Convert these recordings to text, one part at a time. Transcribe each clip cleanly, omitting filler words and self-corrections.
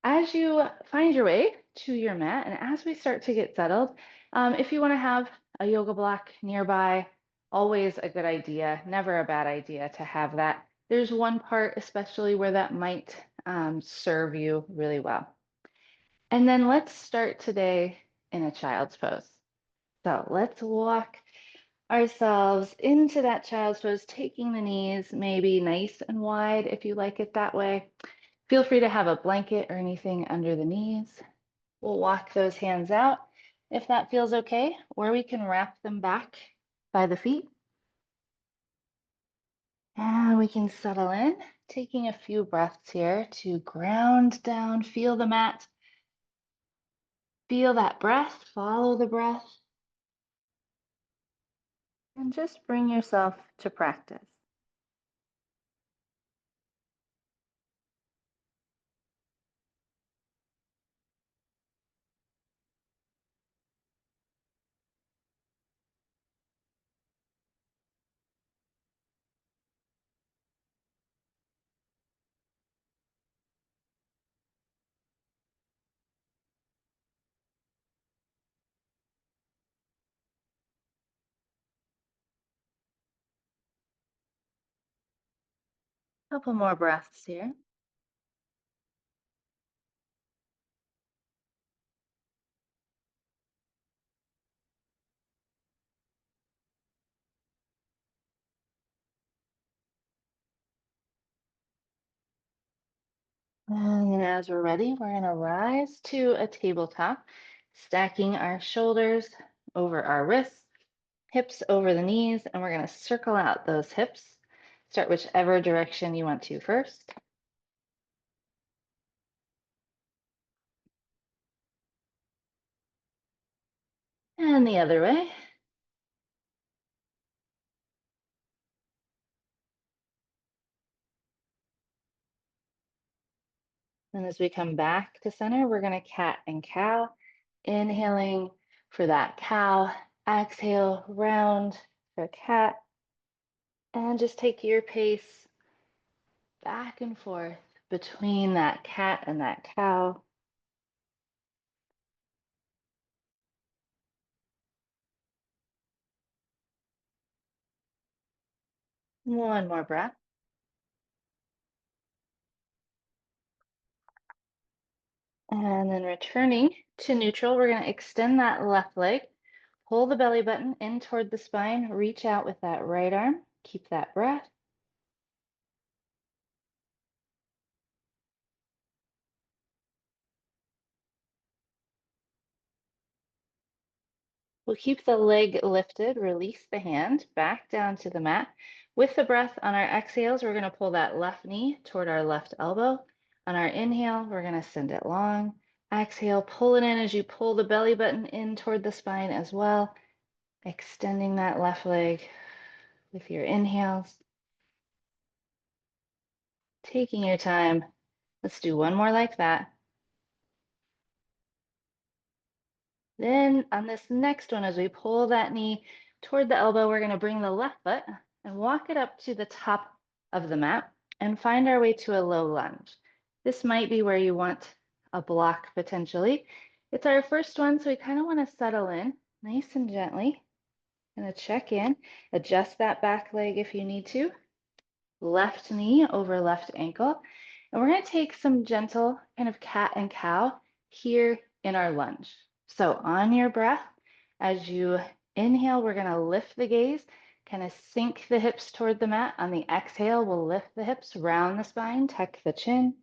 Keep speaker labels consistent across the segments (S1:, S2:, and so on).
S1: As you find your way to your mat and as we start to get settled, if you want to have a yoga block nearby, always a good idea, never a bad idea to have that. There's one part especially where that might serve you really well. And then let's start today in a child's pose. So let's walk ourselves into that child's pose, taking the knees maybe nice and wide if you like it that way. Feel free to have a blanket or anything under the knees. We'll walk those hands out if that feels okay, or we can wrap them back by the feet. And we can settle in, taking a few breaths here to ground down, feel the mat, feel that breath, follow the breath, and just bring yourself to practice. Couple more breaths here. And then as we're ready, we're going to rise to a tabletop, stacking our shoulders over our wrists, hips over the knees, and we're going to circle out those hips. Start whichever direction you want to first. And the other way. And as we come back to center, we're going to cat and cow. Inhaling for that cow, exhale, round for cat, and just take your pace back and forth between that cat and that cow. One more breath. And then returning to neutral, we're going to extend that left leg, pull the belly button in toward the spine, reach out with that right arm, keep that breath. We'll keep the leg lifted, release the hand back down to the mat. With the breath on our exhales, we're going to pull that left knee toward our left elbow. On our inhale, we're going to send it long. Exhale, pull it in as you pull the belly button in toward the spine as well, extending that left leg with your inhales. Taking your time. Let's do one more like that. Then on this next one, as we pull that knee toward the elbow, we're going to bring the left foot and walk it up to the top of the mat and find our way to a low lunge. This might be where you want a block potentially. It's our first one, so we kind of want to settle in nice and gently. Going to check in, adjust that back leg if you need to. Left knee over left ankle. And we're going to take some gentle kind of cat and cow here in our lunge. So on your breath, as you inhale, we're going to lift the gaze, kind of sink the hips toward the mat. On the exhale, we'll lift the hips, round the spine, tuck the chin,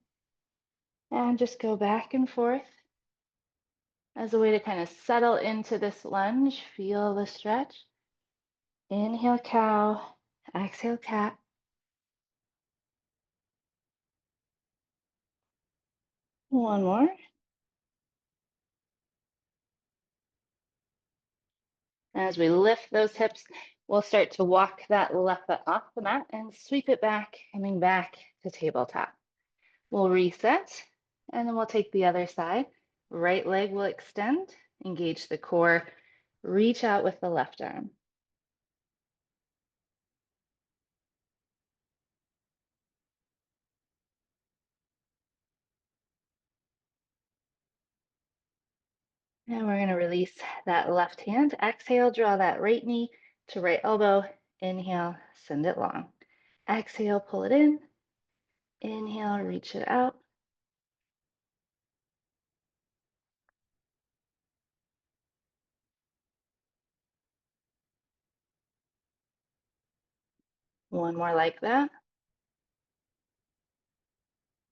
S1: and just go back and forth as a way to kind of settle into this lunge. Feel the stretch. Inhale, cow. Exhale, cat. One more. As we lift those hips, we'll start to walk that left foot off the mat and sweep it back, coming back to tabletop. We'll reset, and then we'll take the other side. Right leg will extend, engage the core, reach out with the left arm. And we're going to release that left hand. Exhale, draw that right knee to right elbow. Inhale, send it long. Exhale, pull it in. Inhale, reach it out. One more like that.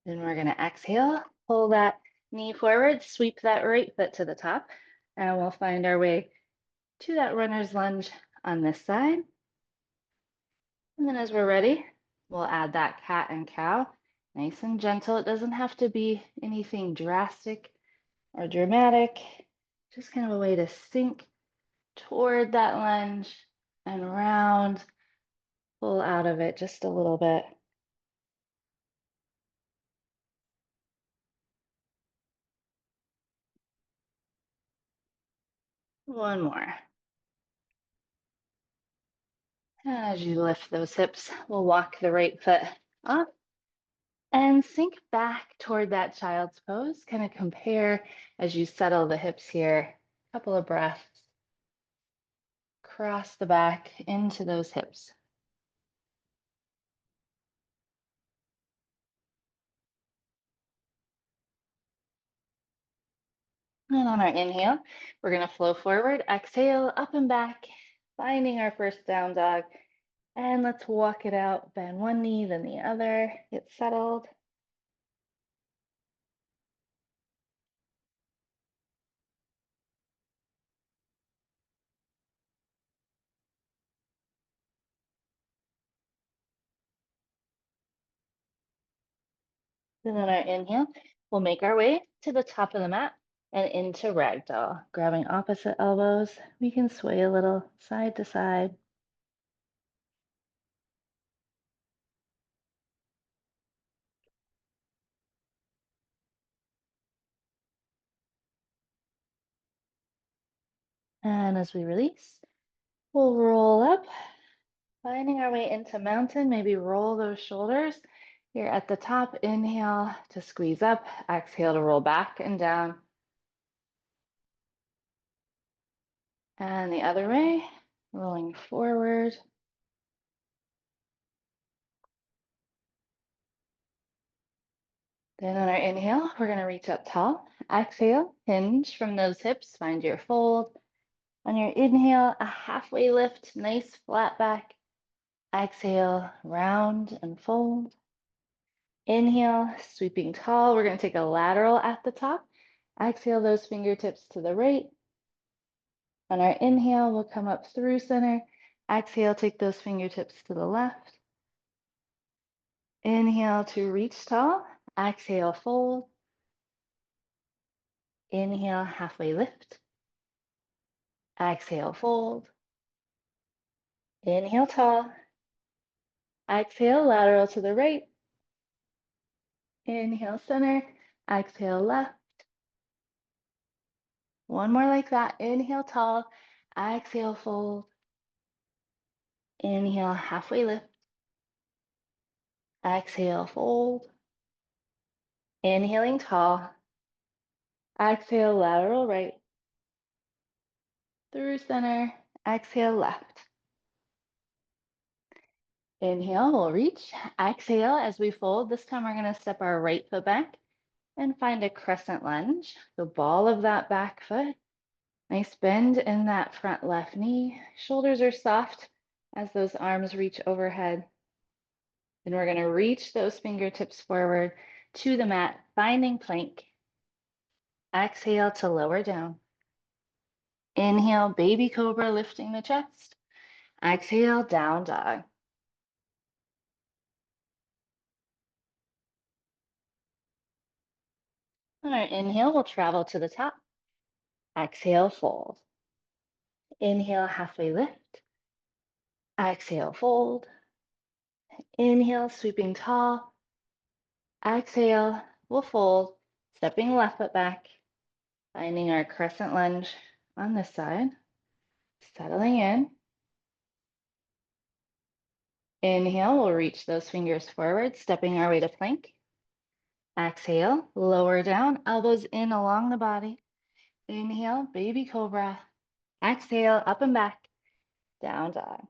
S1: Then we're going to exhale, pull that knee forward, sweep that right foot to the top, and we'll find our way to that runner's lunge on this side. And then as we're ready, we'll add that cat and cow, nice and gentle. It doesn't have to be anything drastic or dramatic, just kind of a way to sink toward that lunge and round, pull out of it just a little bit. One more. As you lift those hips, we'll walk the right foot up and sink back toward that child's pose. Kind of compare as you settle the hips here. A couple of breaths. Cross the back into those hips. And on our inhale, we're going to flow forward. Exhale, up and back, finding our first down dog. And let's walk it out. Bend one knee, then the other. Get settled. And then our inhale, we'll make our way to the top of the mat and into ragdoll. Grabbing opposite elbows, we can sway a little side to side. And as we release, we'll roll up, finding our way into mountain. Maybe roll those shoulders. Here at the top, inhale to squeeze up, exhale to roll back and down. And the other way, rolling forward. Then on our inhale, we're going to reach up tall. Exhale, hinge from those hips, find your fold. On your inhale, a halfway lift, nice flat back. Exhale, round and fold. Inhale, sweeping tall. We're going to take a lateral at the top. Exhale those fingertips to the right. On our inhale, we'll come up through center. Exhale, take those fingertips to the left. Inhale to reach tall. Exhale, fold. Inhale, halfway lift. Exhale, fold. Inhale, tall. Exhale, lateral to the right. Inhale, center. Exhale, left. One more like that. Inhale, tall. Exhale, fold. Inhale, halfway lift. Exhale, fold. Inhaling tall. Exhale, lateral right. Through center. Exhale, left. Inhale, we'll reach. Exhale as we fold. This time we're going to step our right foot back and find a crescent lunge. The ball of that back foot. Nice bend in that front left knee. Shoulders are soft as those arms reach overhead. And we're going to reach those fingertips forward to the mat, finding plank. Exhale to lower down. Inhale, baby cobra, lifting the chest. Exhale, down dog. On our inhale, we'll travel to the top. Exhale, fold. Inhale, halfway lift. Exhale, fold. Inhale, sweeping tall. Exhale, we'll fold, stepping left foot back, finding our crescent lunge on this side, settling in. Inhale, we'll reach those fingers forward, stepping our way to plank. Exhale, lower down, elbows in along the body. Inhale, baby cobra. Exhale, up and back, down dog.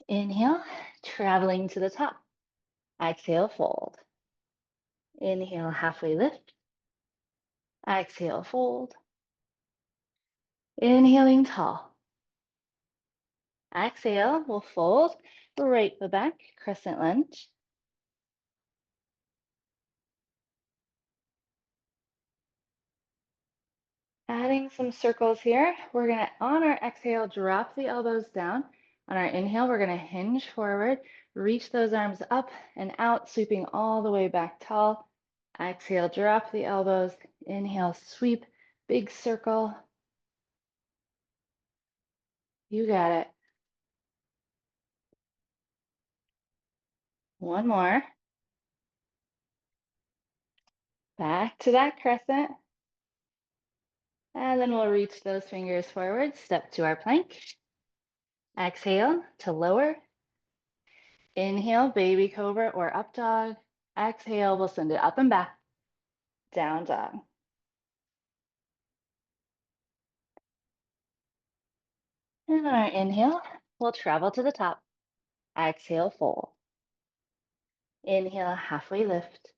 S1: Inhale, traveling to the top. Exhale, fold. Inhale, halfway lift. Exhale, fold. Inhaling tall. Exhale, we'll fold right foot back, crescent lunge. Adding some circles here. We're gonna, on our exhale, drop the elbows down. On our inhale, we're gonna hinge forward, reach those arms up and out, sweeping all the way back tall. Exhale, drop the elbows. Inhale, sweep, big circle. You got it. One more. Back to that crescent. And then we'll reach those fingers forward, step to our plank. Exhale to lower. Inhale, baby cobra or up dog. Exhale, we'll send it up and back, down dog. And on our inhale, we'll travel to the top. Exhale, fold. Inhale, halfway lift.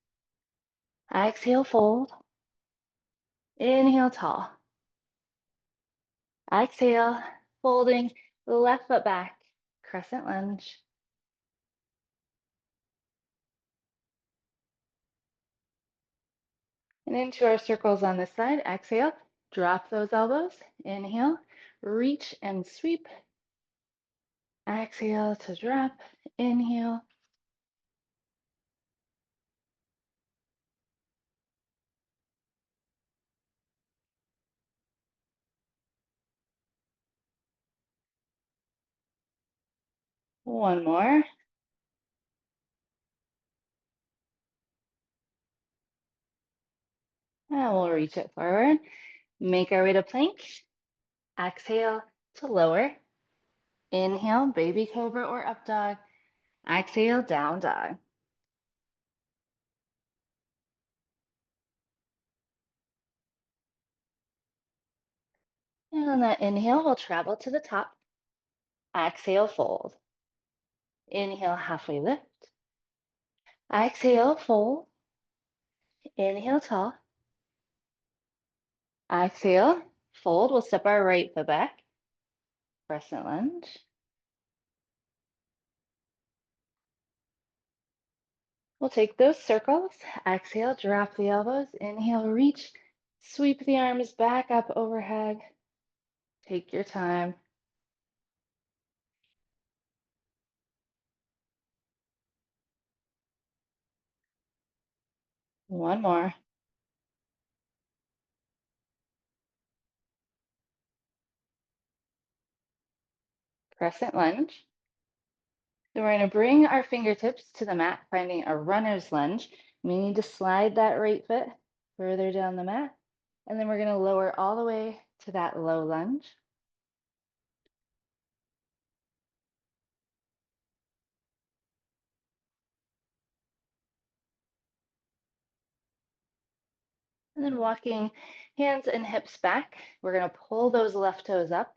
S1: Exhale, fold. Inhale, tall. Exhale, folding the left foot back, crescent lunge. And into our circles on this side. Exhale, drop those elbows. Inhale, reach and sweep. Exhale to drop. Inhale. One more. And we'll reach it forward. Make our way to plank. Exhale to lower. Inhale, baby cobra or up dog. Exhale, down dog. And on that inhale, we'll travel to the top. Exhale, fold. Inhale, halfway lift. Exhale, fold. Inhale, tall. Exhale, fold. We'll step our right foot back. Crescent lunge. We'll take those circles. Exhale, drop the elbows. Inhale, reach. Sweep the arms back up overhead. Take your time. One more. Crescent lunge. Then we're going to bring our fingertips to the mat, finding a runner's lunge. We need to slide that right foot further down the mat. And then we're going to lower all the way to that low lunge. And then walking hands and hips back, we're going to pull those left toes up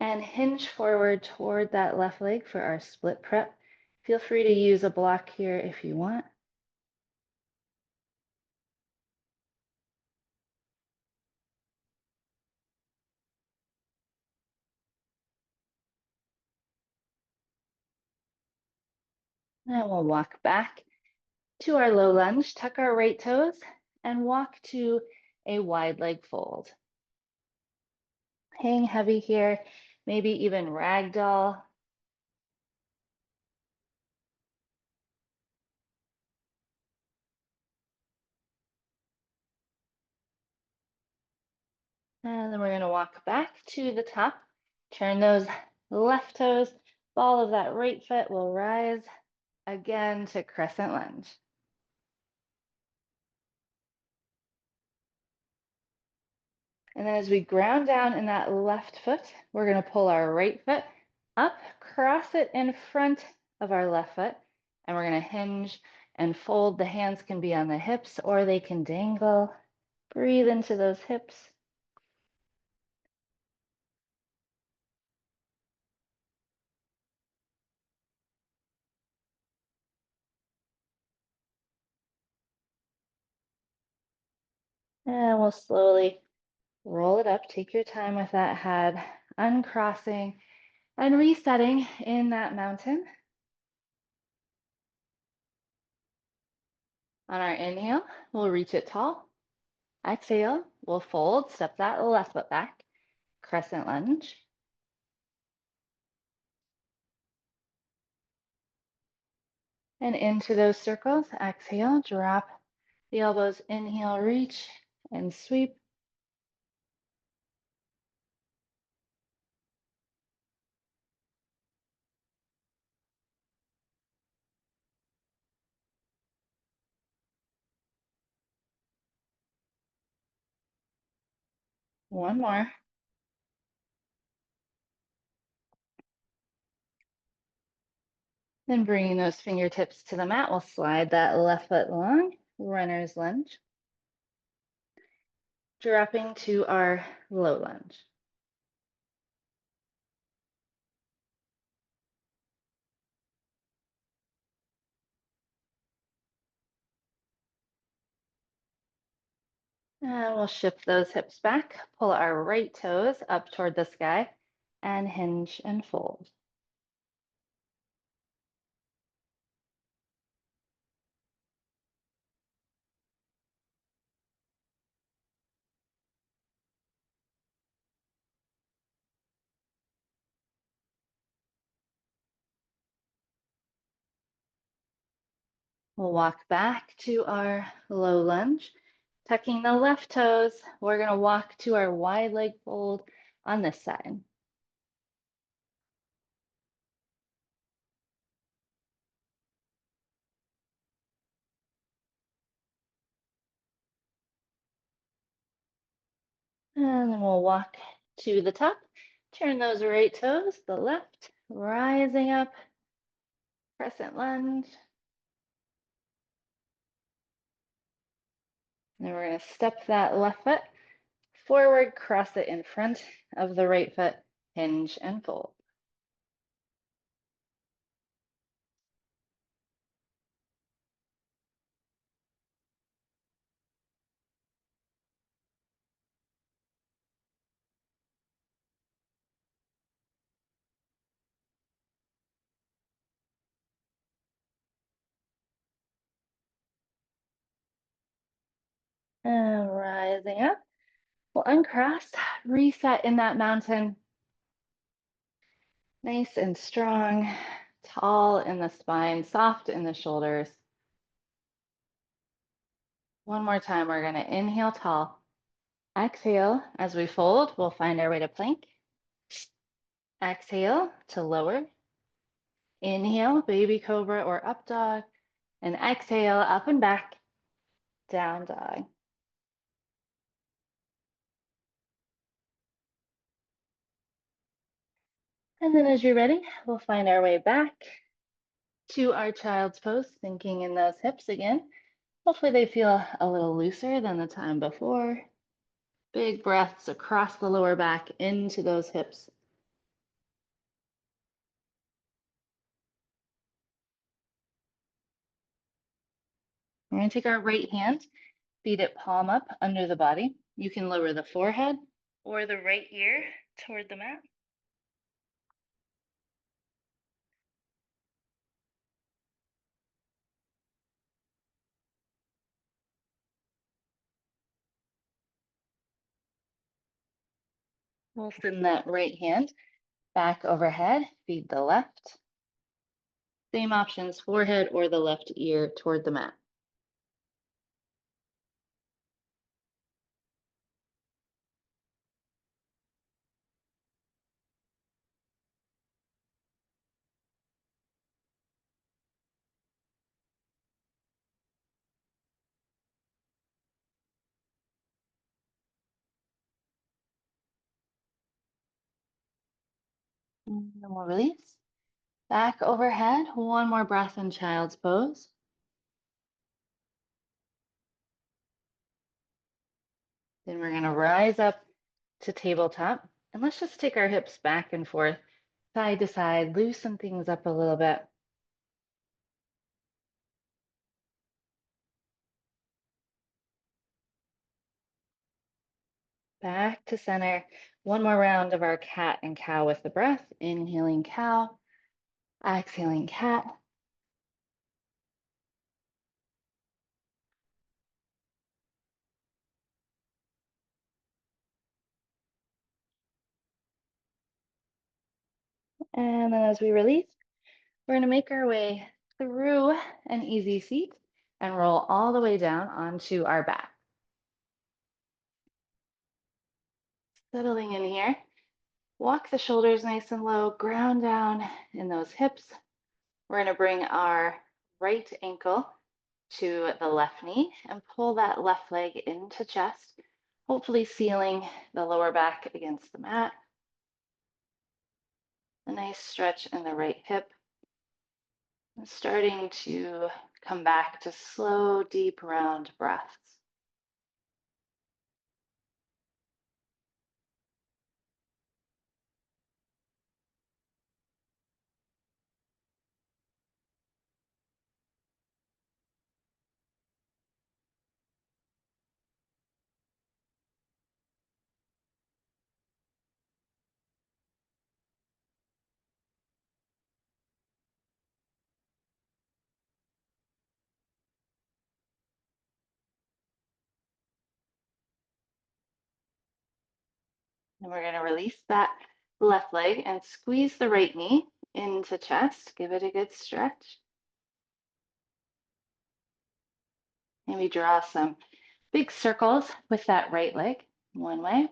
S1: and hinge forward toward that left leg for our split prep. Feel free to use a block here if you want. And we'll walk back to our low lunge, tuck our right toes, and walk to a wide leg fold. Hang heavy here, maybe even ragdoll. And then we're going to walk back to the top. Turn those left toes. Ball of that right foot will rise again to crescent lunge. And then as we ground down in that left foot, we're going to pull our right foot up, cross it in front of our left foot, And we're going to hinge and fold. The hands can be on the hips or they can dangle. Breathe into those hips. And we'll slowly roll it up. Take your time with that head, uncrossing and resetting in that mountain. On our inhale, we'll reach it tall. Exhale, we'll fold, step that left foot back, crescent lunge. And into those circles, exhale, drop the elbows, inhale, reach and sweep. One more. Then bringing those fingertips to the mat, we'll slide that left foot long, runner's lunge, dropping to our low lunge. And we'll shift those hips back, pull our right toes up toward the sky, and hinge and fold. We'll walk back to our low lunge, tucking the left toes. We're going to walk to our wide leg fold on this side. And then we'll walk to the top, turn those right toes, the left, rising up, crescent lunge. Then we're going to step that left foot forward, cross it in front of the right foot, hinge and fold. And rising up, we'll uncross, reset in that mountain. Nice and strong, tall in the spine, soft in the shoulders. One more time, we're going to inhale tall. Exhale, as we fold, we'll find our way to plank. Exhale to lower. Inhale, baby cobra or up dog. And exhale, up and back, down dog. And then as you're ready, we'll find our way back to our child's pose, sinking in those hips again. Hopefully they feel a little looser than the time before. Big breaths across the lower back into those hips. We're going to take our right hand, feet it palm up under the body. You can lower the forehead or the right ear toward the mat. We'll send that right hand back overhead, feed the left. Same options, forehead or the left ear toward the mat. And then we'll release. Back overhead, one more breath in child's pose. Then we're gonna rise up to tabletop. And let's just take our hips back and forth, side to side, loosen things up a little bit. Back to center. One more round of our cat and cow with the breath. Inhaling cow, exhaling cat. And then as we release, we're gonna make our way through an easy seat and roll all the way down onto our back. Settling in here, walk the shoulders nice and low, ground down in those hips. We're gonna bring our right ankle to the left knee and pull that left leg into chest, hopefully sealing the lower back against the mat. A nice stretch in the right hip. And starting to come back to slow, deep, round breaths. And we're going to release that left leg and squeeze the right knee into chest. Give it a good stretch. Maybe draw some big circles with that right leg one way.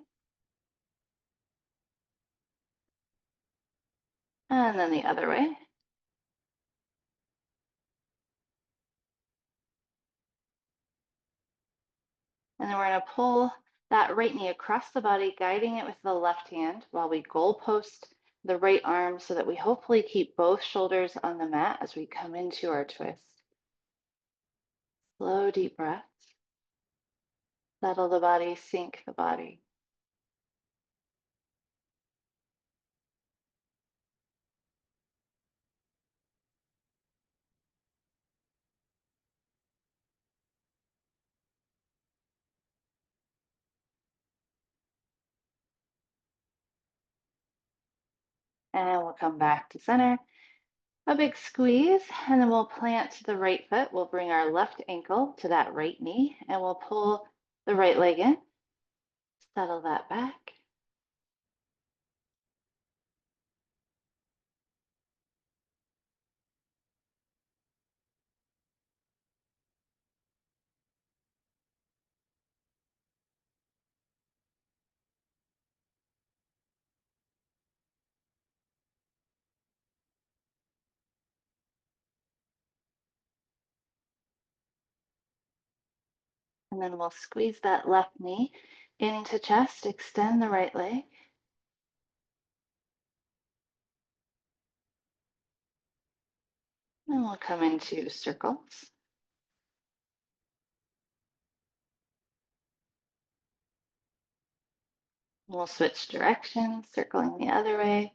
S1: And then the other way. And then we're going to pull that right knee across the body, guiding it with the left hand while we goalpost the right arm so that we hopefully keep both shoulders on the mat as we come into our twist. Slow, deep breaths. Settle the body, sink the body. And we'll come back to center. A big squeeze, and then we'll plant the right foot. We'll bring our left ankle to that right knee, and we'll pull the right leg in. Settle that back. And then we'll squeeze that left knee into chest, extend the right leg. And we'll come into circles. We'll switch directions, circling the other way.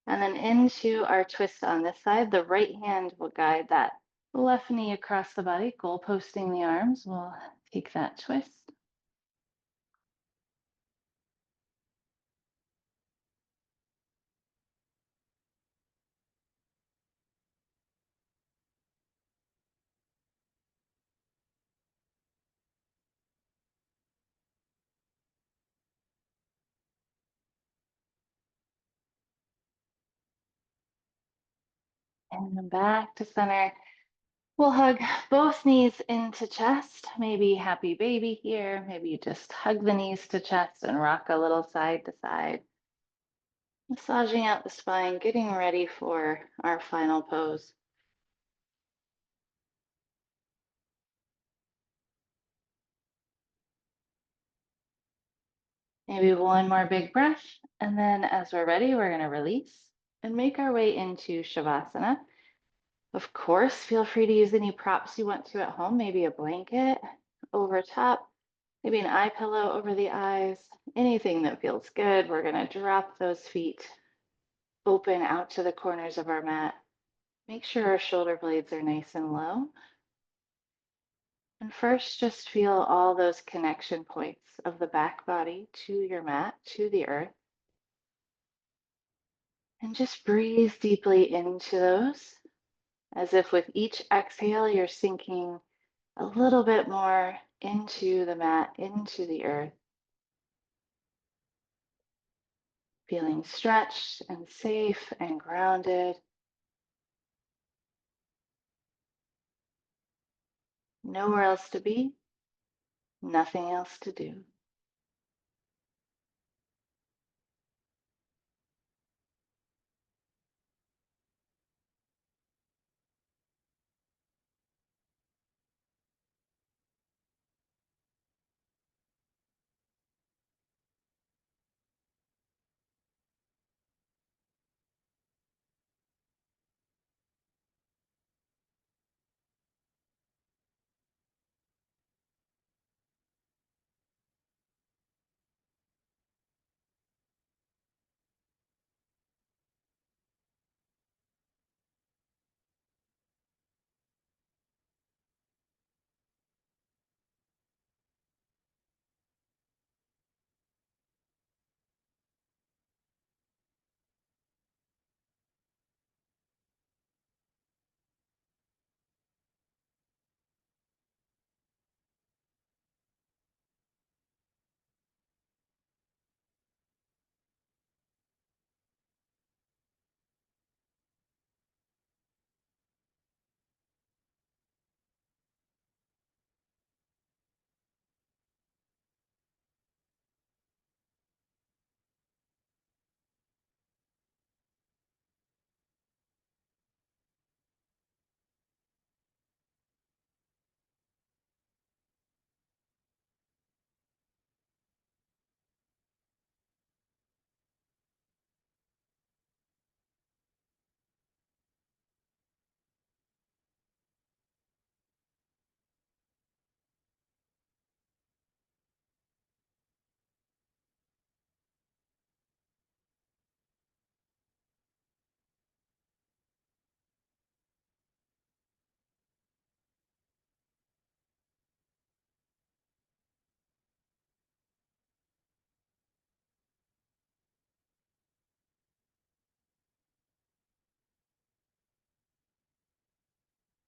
S1: And then into our twist on this side. The right hand will guide that left knee across the body, goalposting the arms. We'll take that twist. And then back to center. We'll hug both knees into chest. Maybe happy baby here. Maybe you just hug the knees to chest and rock a little side to side. Massaging out the spine, getting ready for our final pose. Maybe one more big breath. And then as we're ready, we're going to release and make our way into Shavasana. Of course, feel free to use any props you want to at home, maybe a blanket over top, maybe an eye pillow over the eyes, anything that feels good. We're going to drop those feet open out to the corners of our mat. Make sure our shoulder blades are nice and low. And first, just feel all those connection points of the back body to your mat, to the earth. And just breathe deeply into those, as if with each exhale, you're sinking a little bit more into the mat, into the earth, feeling stretched and safe and grounded. Nowhere else to be, nothing else to do.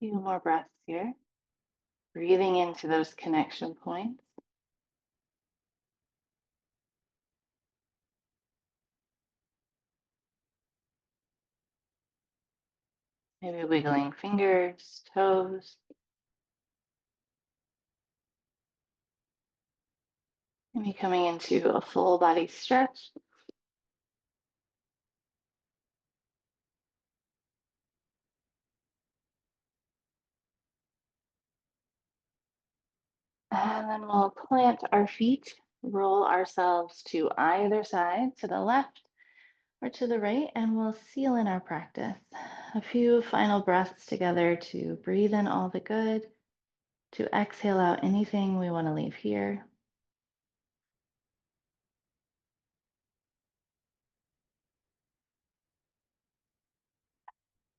S1: A few more breaths here, breathing into those connection points. Maybe wiggling fingers, toes, maybe coming into a full body stretch. And then we'll plant our feet, roll ourselves to either side, to the left or to the right, and we'll seal in our practice. A few final breaths together to breathe in all the good, to exhale out anything we want to leave here.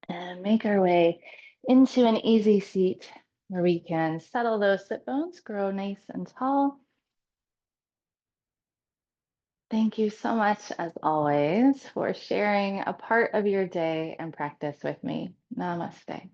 S1: And make our way into an easy seat where we can settle those sit bones, grow nice and tall. Thank you so much, as always, for sharing a part of your day and practice with me. Namaste.